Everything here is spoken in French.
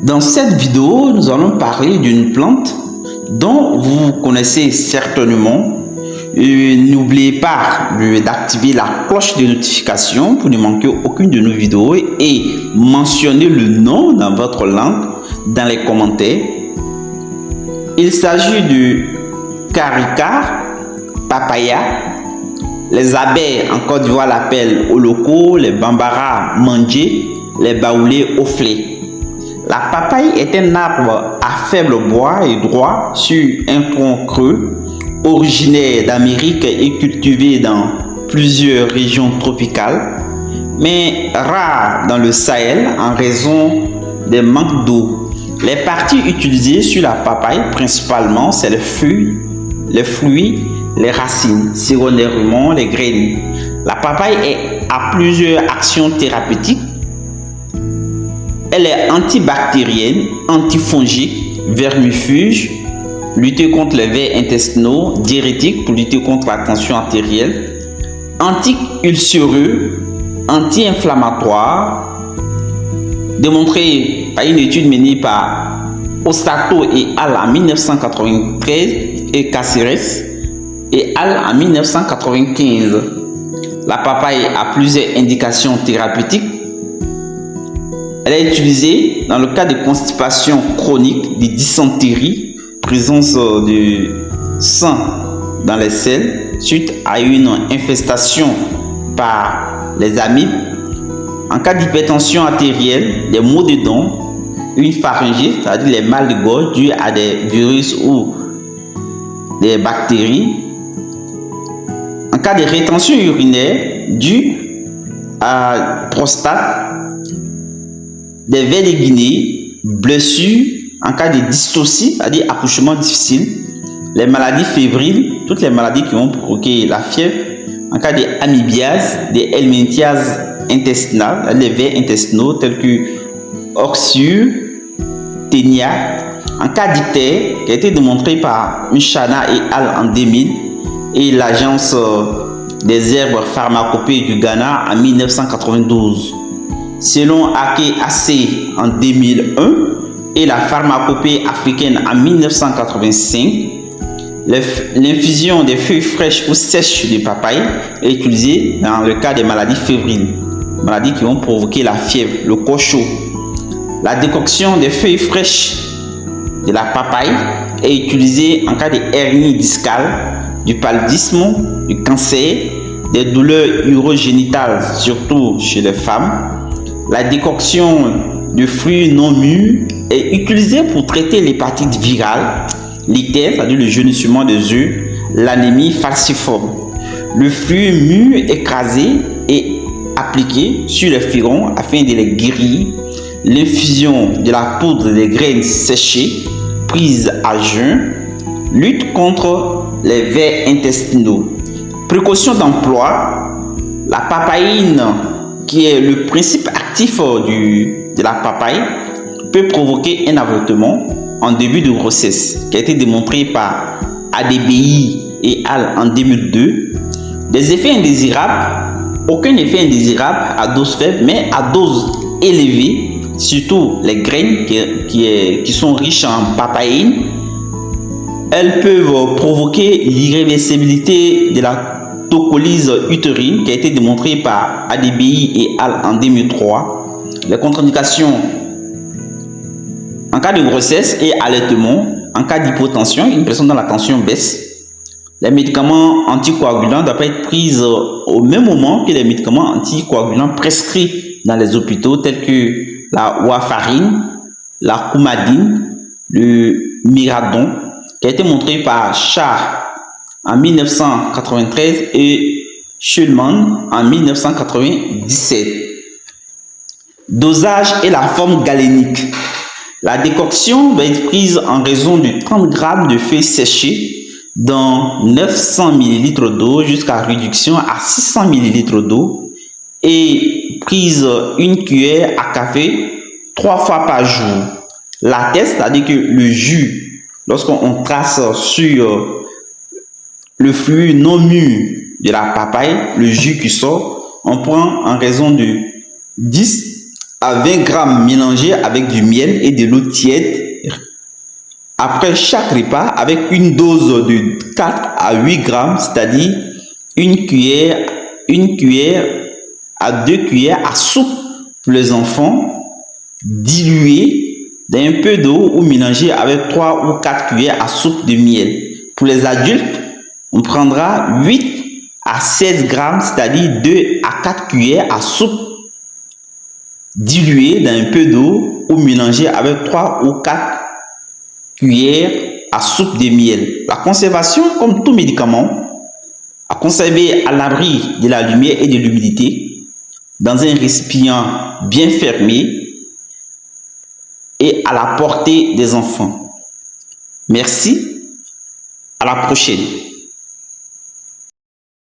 Dans cette vidéo, nous allons parler d'une plante dont vous connaissez certainement. N'oubliez pas d'activer la cloche de notification pour ne manquer aucune de nos vidéos et mentionnez le nom dans votre langue dans les commentaires. Il s'agit du carica papaya. Les abeilles en Côte d'Ivoire l'appellent oloko, les bambara mandjé, les baoulés oflés. La papaye est un arbre à faible bois et droit sur un tronc creux, originaire d'Amérique et cultivé dans plusieurs régions tropicales, mais rare dans le Sahel en raison des manques d'eau. Les parties utilisées sur la papaye principalement, c'est les fruits, les racines, secondairement les graines. La papaye a plusieurs actions thérapeutiques. Elle est antibactérienne, antifongique, vermifuge, lutter contre les vers intestinaux, diurétique pour lutter contre la tension artérielle, anti-ulcéreux, anti-inflammatoire, démontré par une étude menée par Ostato et al. En 1993 et Caceres et al. En 1995. La papaye a plusieurs indications thérapeutiques. Elle est utilisée dans le cas de constipation chronique, de dysenterie, présence de sang dans les selles suite à une infestation par les amibes, en cas d'hypertension artérielle, des maux de dents, une pharyngite, c'est-à-dire les mal de gorge dus à des virus ou des bactéries, en cas de rétention urinaire due à prostate, des vers de Guinée, blessures, en cas de dystocie, c'est-à-dire accouchement difficile, les maladies fébriles, toutes les maladies qui vont provoquer la fièvre, en cas d'amibiase, des helminthiases intestinales, les vers intestinaux tels que oxyure, ténia, en cas d'ictère, qui a été démontré par Mchana et al. En 2000 et l'agence des herbes pharmacopées du Ghana en 1992. Selon AKAC en 2001 et la pharmacopée africaine en 1985, l'infusion des feuilles fraîches ou sèches de papaye est utilisée dans le cas des maladies fébriles, maladies qui vont provoquer la fièvre, le corps chaud. La décoction des feuilles fraîches de la papaye est utilisée en cas de hernie discale, du paludisme, du cancer, des douleurs urogénitales, surtout chez les femmes. La décoction de fruits non mûrs est utilisée pour traiter l'hépatite virale, l'ictère, c'est-à-dire le jaunissement des œufs, l'anémie falciforme. Le fruit mûr écrasé est appliqué sur les figurons afin de les guérir. L'infusion de la poudre des graines séchées prise à jeun lutte contre les vers intestinaux. Précaution d'emploi: la papaïne, qui est le principe actif de la papaye, peut provoquer un avortement en début de grossesse, qui a été démontré par ADBI et al. En 2002. Des effets indésirables: aucun effet indésirable à dose faible, mais à dose élevée, surtout les graines qui sont riches en papaïne. Elles peuvent provoquer l'irréversibilité de la tocolyse utérine, qui a été démontrée par ADBI et al. En 2003. Les contre-indications: en cas de grossesse et allaitement, en cas d'hypotension, une personne dont la tension baisse. Les médicaments anticoagulants doivent être pris au même moment que les médicaments anticoagulants prescrits dans les hôpitaux, tels que la warfarine, la coumadine, le miradon, qui a été montré par Char en 1993 et Schulman en 1997. Dosage et la forme galénique. La décoction doit être prise en raison de 30 g de feuilles séchées dans 900 ml d'eau jusqu'à réduction à 600 ml d'eau et prise une cuillère à café 3 fois par jour. La test, c'est-à-dire que le jus, lorsqu'on trace sur le fruit non mûr de la papaye, le jus qui sort, on prend en raison de 10 à 20 grammes mélangés avec du miel et de l'eau tiède après chaque repas avec une dose de 4 à 8 grammes, c'est-à-dire une cuillère à 2 cuillères à soupe pour les enfants, diluée d'un peu d'eau ou mélangée avec 3 ou 4 cuillères à soupe de miel. Pour les adultes, on prendra 8 à 16 grammes, c'est-à-dire 2 à 4 cuillères à soupe diluée dans un peu d'eau ou mélangée avec 3 ou 4 cuillères à soupe de miel. La conservation, comme tout médicament, à conserver à l'abri de la lumière et de l'humidité, dans un récipient bien fermé et à la portée des enfants. Merci, à la prochaine.